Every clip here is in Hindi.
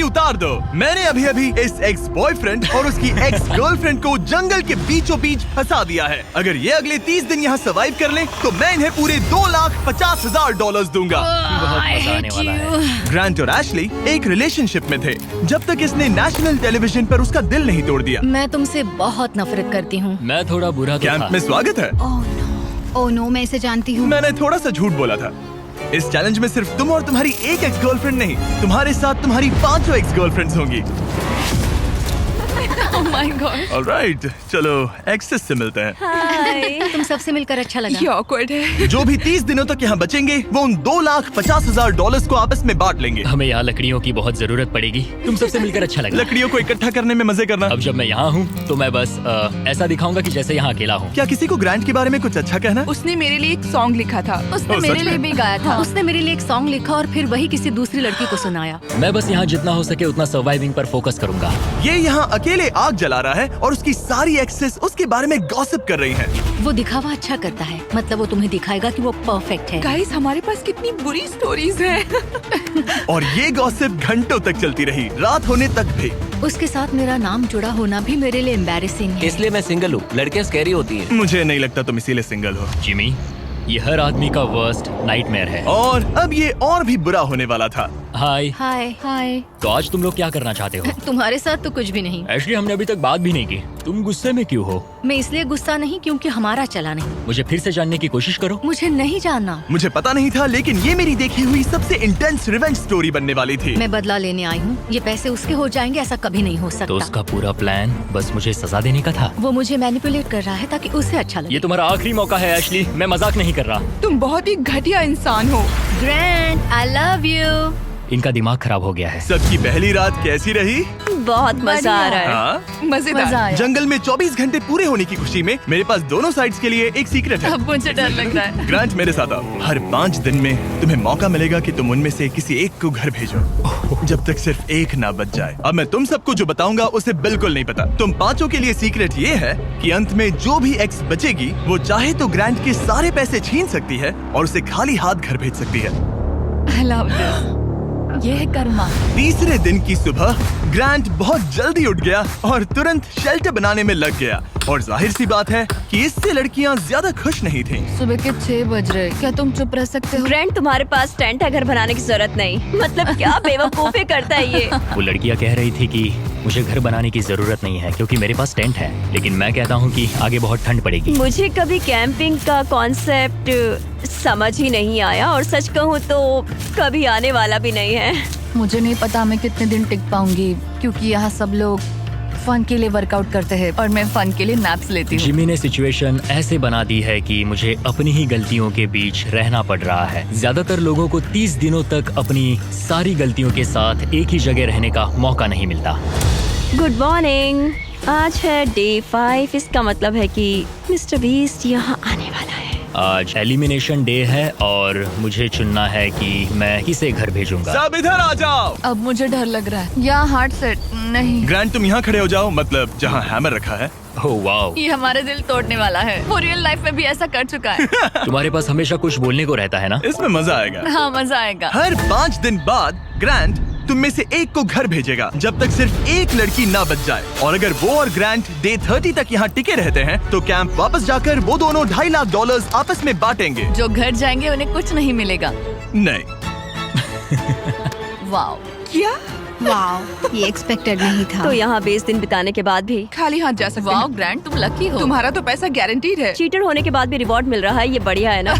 बेइज्जती उतार दो। मैंने अभी अभी इस एक्स बॉयफ्रेंड और उसकी एक्स गर्लफ्रेंड को जंगल के बीचों बीच फंसा दिया है। अगर ये अगले 30 दिन यहाँ सर्वाइव कर लें, तो मैं इन्हें पूरे $2,50,000 दूंगा। बहुत मजा आने वाला है। ग्रांट और एशली एक रिलेशनशिप में थे जब तक इसने नेशनल टेलीविजन पर उसका दिल नहीं तोड़ दिया। मैं तुमसे बहुत नफरत करती हूँ। मैं थोड़ा बुरा तो कैंप था। में स्वागत है। ओह नो, मैं इसे जानती हूँ। मैंने थोड़ा सा झूठ बोला था। इस चैलेंज में सिर्फ तुम और तुम्हारी एक एक्स गर्लफ्रेंड नहीं, तुम्हारे साथ तुम्हारी 5 एक्स गर्लफ्रेंड्स होंगी। Oh my God. ऑलराइट, चलो एक्सेस से मिलते हैं। तुम सबसे मिलकर अच्छा लगा। ये awkward है। जो भी 30 दिनों तक यहाँ बचेंगे, वो उन $2,50,000 को आपस में बांट लेंगे। हमें यहाँ लकड़ियों की बहुत जरूरत पड़ेगी। तुम सबसे मिलकर अच्छा लगा। लकड़ियों को इकट्ठा करने में मजे करना। अब जब मैं यहाँ हूँ तो मैं बस ऐसा दिखाऊंगा कि जैसे यहाँ अकेला हूँ। क्या किसी को ग्रांट के बारे में कुछ अच्छा कहना? उसने मेरे लिए एक सॉन्ग लिखा था। उसने ओह, मेरे सच लिए में? भी गाया था। उसने मेरे लिए एक सॉन्ग लिखा और फिर वही किसी दूसरी लड़की को सुनाया। मैं बस यहाँ जितना हो सके उतना सर्वाइविंग पर फोकस करूंगा। ये यहाँ अकेले आग जला रहा है और उसकी सारी एक्सेस उसके बारे में गॉसिप कर रही हैं। वो दिखावा अच्छा करता है, मतलब वो तुम्हें दिखाएगा कि वो परफेक्ट है। गाइस, हमारे पास कितनी बुरी स्टोरीज हैं। और ये गॉसिप घंटों तक चलती रही, रात होने तक भी। उसके साथ मेरा नाम जुड़ा होना भी मेरे लिए एम्बैरेसिंग है। इसलिए मैं सिंगल हूँ। लड़कियाँ स्कैरी होती हैं। मुझे नहीं लगता तुम इसीलिए सिंगल हो। जिमी, ये हर आदमी का वर्स्ट नाइटमेयर है। और अब ये और भी बुरा होने वाला था। हाय। हाय हाय। तो आज तुम लोग क्या करना चाहते हो? तुम्हारे साथ तो कुछ भी नहीं। एक्चुअली हमने अभी तक बात भी नहीं की। तुम गुस्से में क्यों हो? मैं इसलिए गुस्सा नहीं क्योंकि हमारा चला नहीं। मुझे फिर से जानने की कोशिश करो। मुझे नहीं जानना। मुझे पता नहीं था, लेकिन ये मेरी देखी हुई सबसे इंटेंस रिवेंज स्टोरी बनने वाली थी। मैं बदला लेने आई हूँ। ये पैसे उसके हो जाएंगे ऐसा कभी नहीं हो तो सकता। उसका पूरा प्लान बस मुझे सजा देने का था। वो मुझे मैनिपुलेट कर रहा है ताकि उसे अच्छा लगे। ये तुम्हारा आखिरी मौका है एशली, मैं मजाक नहीं कर रहा। तुम बहुत ही घटिया इंसान हो। Grand, I love you. इनका दिमाग खराब हो गया है। सबकी पहली रात कैसी रही? बहुत मजा आ रहा है। हाँ? मजेदार। मजा आया। जंगल में 24 घंटे पूरे होने की खुशी में मेरे पास दोनों साइड्स के लिए एक सीक्रेट है। अब मुझे डर लग रहा है। ग्रांट, मेरे साथ आओ। हर 5 दिन में तुम्हें मौका मिलेगा कि तुम उनमें से किसी एक को घर भेजो, जब तक सिर्फ एक ना बच जाए। अब मैं तुम सबको जो बताऊंगा उसे बिल्कुल नहीं पता। तुम 5 के लिए सीक्रेट ये है कि अंत में जो भी एक्स बचेगी, वो चाहे तो ग्रांट के सारे पैसे छीन सकती है और उसे खाली हाथ घर भेज सकती है। I love this. ये है कर्मा। तीसरे दिन की सुबह ग्रांट बहुत जल्दी उठ गया और तुरंत शेल्टर बनाने में लग गया। और जाहिर सी बात है कि इससे लड़कियां ज्यादा खुश नहीं थीं। सुबह के 6 बज रहे, क्या तुम चुप रह सकते हो? ग्रैंड, तुम्हारे पास टेंट है, घर बनाने की जरूरत नहीं। मतलब क्या बेवकूफी करता है ये। वो लड़कियां कह रही थी कि मुझे घर बनाने की जरूरत नहीं है क्योंकि मेरे पास टेंट है, लेकिन मैं कहता हूँ कि आगे बहुत ठंड पड़ेगी। मुझे कभी कैंपिंग का कॉन्सेप्ट समझ ही नहीं आया और सच कहूँ तो कभी आने वाला भी नहीं है। मुझे नहीं पता मैं कितने दिन टिक पाऊंगी, क्योंकि यहाँ सब लोग फन के लिए वर्कआउट करते हैं और मैं फन के लिए नैप्स लेती हूँ। जिमी ने सिचुएशन ऐसे बना दी है कि मुझे अपनी ही गलतियों के बीच रहना पड़ रहा है। ज्यादातर लोगों को 30 दिनों तक अपनी सारी गलतियों के साथ एक ही जगह रहने का मौका नहीं मिलता। Good morning. आज है डे 5। इसका मतलब है कि मिस्टर बीस्ट यहाँ आने वाला है। आज एलिमिनेशन डे है और मुझे चुनना है कि मैं किसे घर भेजूंगा। सब इधर आ जाओ। अब मुझे डर लग रहा है। यहाँ हार्ट सेट नहीं। ग्रांट, तुम यहाँ खड़े हो जाओ, मतलब जहाँ हैमर रखा है। ओह वाओ, ये हमारे दिल तोड़ने वाला है। वो रियल लाइफ में भी ऐसा कर चुका है। तुम्हारे पास हमेशा कुछ बोलने को रहता है ना। इसमें मजा आएगा। हाँ, मजा आएगा। हर 5 दिन बाद ग्रांट तुम में से एक को घर भेजेगा, जब तक सिर्फ एक लड़की ना बच जाए। और अगर वो और ग्रांट डे 30 तक यहाँ टिके रहते हैं, तो कैंप वापस जाकर वो दोनों $2.5 लाख आपस में बांटेंगे। जो घर जाएंगे उन्हें कुछ नहीं मिलेगा। नहीं। वाओ, क्या? वाह, ये एक्सपेक्टेड नहीं था। तो यहाँ 20 दिन बिताने के बाद भी खाली हाथ जा सकते वाओ हैं। ग्रैंड, तुम लकी हो। तुम्हारा तो पैसा गारंटीड है। चीटर होने के बाद भी रिवॉर्ड मिल रहा है, ये बढ़िया है ना।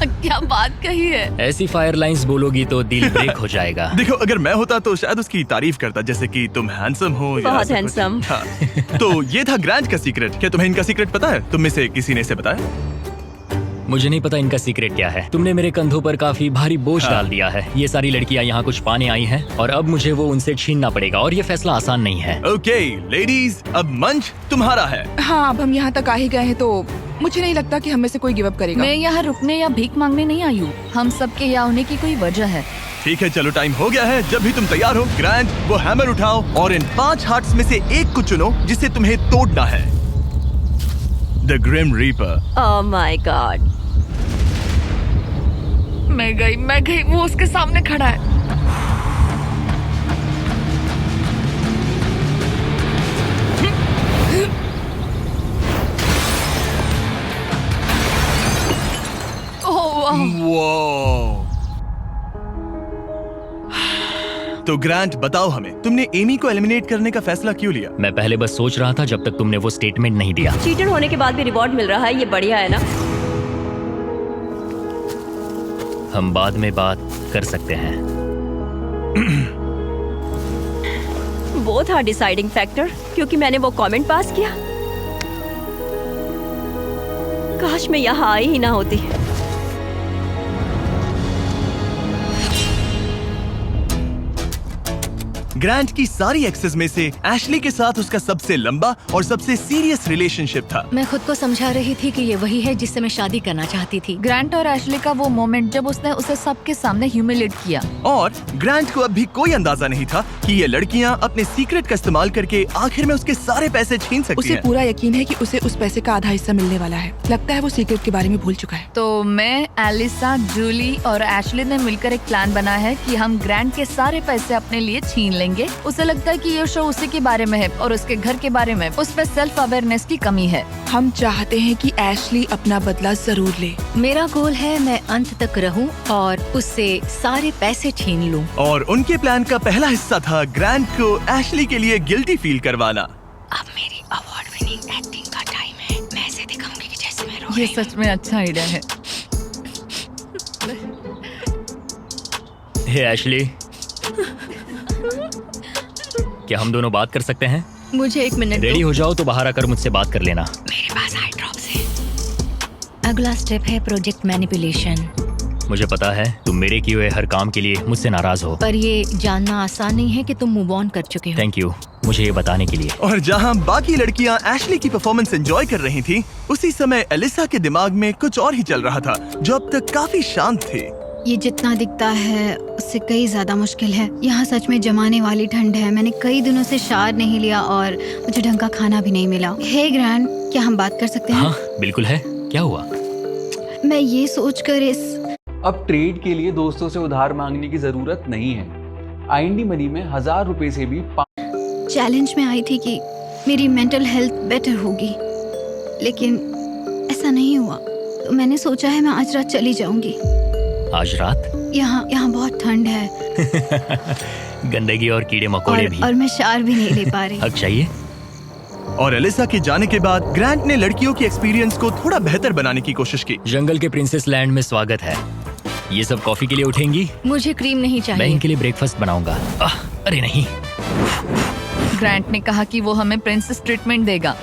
क्या बात कही है। ऐसी फायर लाइंस बोलोगी तो दिल ब्रेक हो जाएगा। देखो, अगर मैं होता तो शायद उसकी तारीफ करता, जैसे कि तुम हैंडसम हो या बहुत ऐसा कुछ। handsome। हाँ। तो ये था ग्रांट का सीक्रेट। क्या तुम्हें इनका सीक्रेट पता है? तुम में से किसी ने इसे बताया? मुझे नहीं पता इनका सीक्रेट क्या है। तुमने मेरे कंधों पर काफी भारी बोझ हाँ। डाल दिया है। ये सारी लड़कियां यहाँ कुछ पाने आई हैं और अब मुझे वो उनसे छीनना पड़ेगा और ये फैसला आसान नहीं है। ओके लेडीज, अब मंच तुम्हारा है। हाँ, अब हम यहाँ तक आ ही गए हैं तो मुझे नहीं लगता कि हमें से कोई गिव अप करेगा। मैं यहाँ रुकने या भीख मांगने नहीं आई हूँ। हम सबके यहाँ होने की कोई वजह है। ठीक है, चलो टाइम हो गया है। जब भी तुम तैयार हो ग्रांट, वो हैमर उठाओ और इन 5 हार्ट्स में से एक को चुनो जिसे तुम्हें तोड़ना है। The grim reaper. Oh my god. मैं गई, वो उसके सामने खड़ा है। तो ग्रांट बताओ हमें, तुमने एमी को एलिमिनेट करने का फैसला क्यों लिया? मैं पहले बस सोच रहा था जब तक तुमने वो स्टेटमेंट नहीं दिया। चीटर होने के बाद भी रिवॉर्ड मिल रहा है, ये बढ़िया है ना? हम बाद में बात कर सकते हैं। वो था डिसाइडिंग फैक्टर, क्योंकि मैंने वो कमेंट पास किया। काश मैं यहाँ आई ही ना होती। ग्रांट की सारी एक्सेस में से एशली के साथ उसका सबसे लंबा और सबसे सीरियस रिलेशनशिप था। मैं खुद को समझा रही थी कि ये वही है जिससे मैं शादी करना चाहती थी। ग्रांट और एशली का वो मोमेंट जब उसने उसे सबके सामने ह्यूमिलेट किया। और ग्रांट को अब भी कोई अंदाजा नहीं था कि ये लड़कियां अपने सीक्रेट का इस्तेमाल करके आखिर में उसके सारे पैसे छीन सकती उसे हैं। पूरा यकीन है कि उसे उस पैसे का आधा हिस्सा मिलने वाला है। लगता है वो सीक्रेट के बारे में भूल चुका है। तो मैं, एलिसा, जूली और एशली ने मिलकर एक प्लान बनाया है कि हम ग्रांट के सारे पैसे अपने लिए छीन लेंगे। उसे लगता है कि ये शो उसी के बारे में है और उसके घर के बारे में। उसमें सेल्फ अवेयरनेस की कमी है। हम चाहते हैं कि एशली अपना बदला जरूर ले। मेरा गोल है मैं अंत तक रहूं और उससे सारे पैसे छीन लूं। और उनके प्लान का पहला हिस्सा था ग्रांट को एशली के लिए गिल्टी फील करवाना। अब मेरी अवार्ड विनिंग एक्टिंग का टाइम है। मैं ऐसे दिखाऊंगी कि जैसे मैं रो ये रही हूं। सच में अच्छा आइडिया है। हे एशली, क्या हम दोनों बात कर सकते हैं? मुझे 1 मिनट रेडी दो। हो जाओ तो बाहर आकर मुझसे बात कर लेना। मेरे पास आई ड्रॉप्स है। अगला स्टेप है प्रोजेक्ट मैनिपुलेशन। मुझे पता है तुम मेरे किए हुए हर काम के लिए मुझसे नाराज हो। पर ये जानना आसान नहीं है कि तुम मूव ऑन कर चुके हो। थैंक यू मुझे ये बताने के लिए। और जहां बाकी लड़कियां एशली की परफॉर्मेंस एंजॉय कर रही थी, उसी समय एलिसा के दिमाग में कुछ और ही चल रहा था जो अब तक काफी शांत थे। ये जितना दिखता है उससे कई ज्यादा मुश्किल है। यहाँ सच में जमाने वाली ठंड है। मैंने कई दिनों से शावर नहीं लिया और मुझे ढंग का खाना भी नहीं मिला। हे ग्रैंड, क्या हम बात कर सकते हैं? हाँ बिल्कुल है। क्या हुआ? मैं ये सोचकर इस अब ट्रेड के लिए दोस्तों से उधार मांगने की जरूरत नहीं है। IND मनी में 1000 रुपए से भी चैलेंज में आई थी कि मेरी मेंटल हेल्थ बेटर होगी, लेकिन ऐसा नहीं हुआ। तो मैंने सोचा है मैं आज रात चली जाऊंगी। आज रात? यहाँ बहुत ठंड है गंदगी और कीड़े मकोड़े भी। और मैं शावर भी नहीं ले पा रही। हक चाहिए। और एलिसा के जाने के बाद ग्रांट ने लड़कियों की एक्सपीरियंस को थोड़ा बेहतर बनाने की कोशिश की। जंगल के प्रिंसेस लैंड में स्वागत है। ये सब कॉफी के लिए उठेंगी? मुझे क्रीम नहीं मैं चाहिए। इनके लिए ब्रेकफास्ट बनाऊंगा। अरे नहीं। ग्रांट ने कहा कि वो हमें प्रिंसेस ट्रीटमेंट देगा।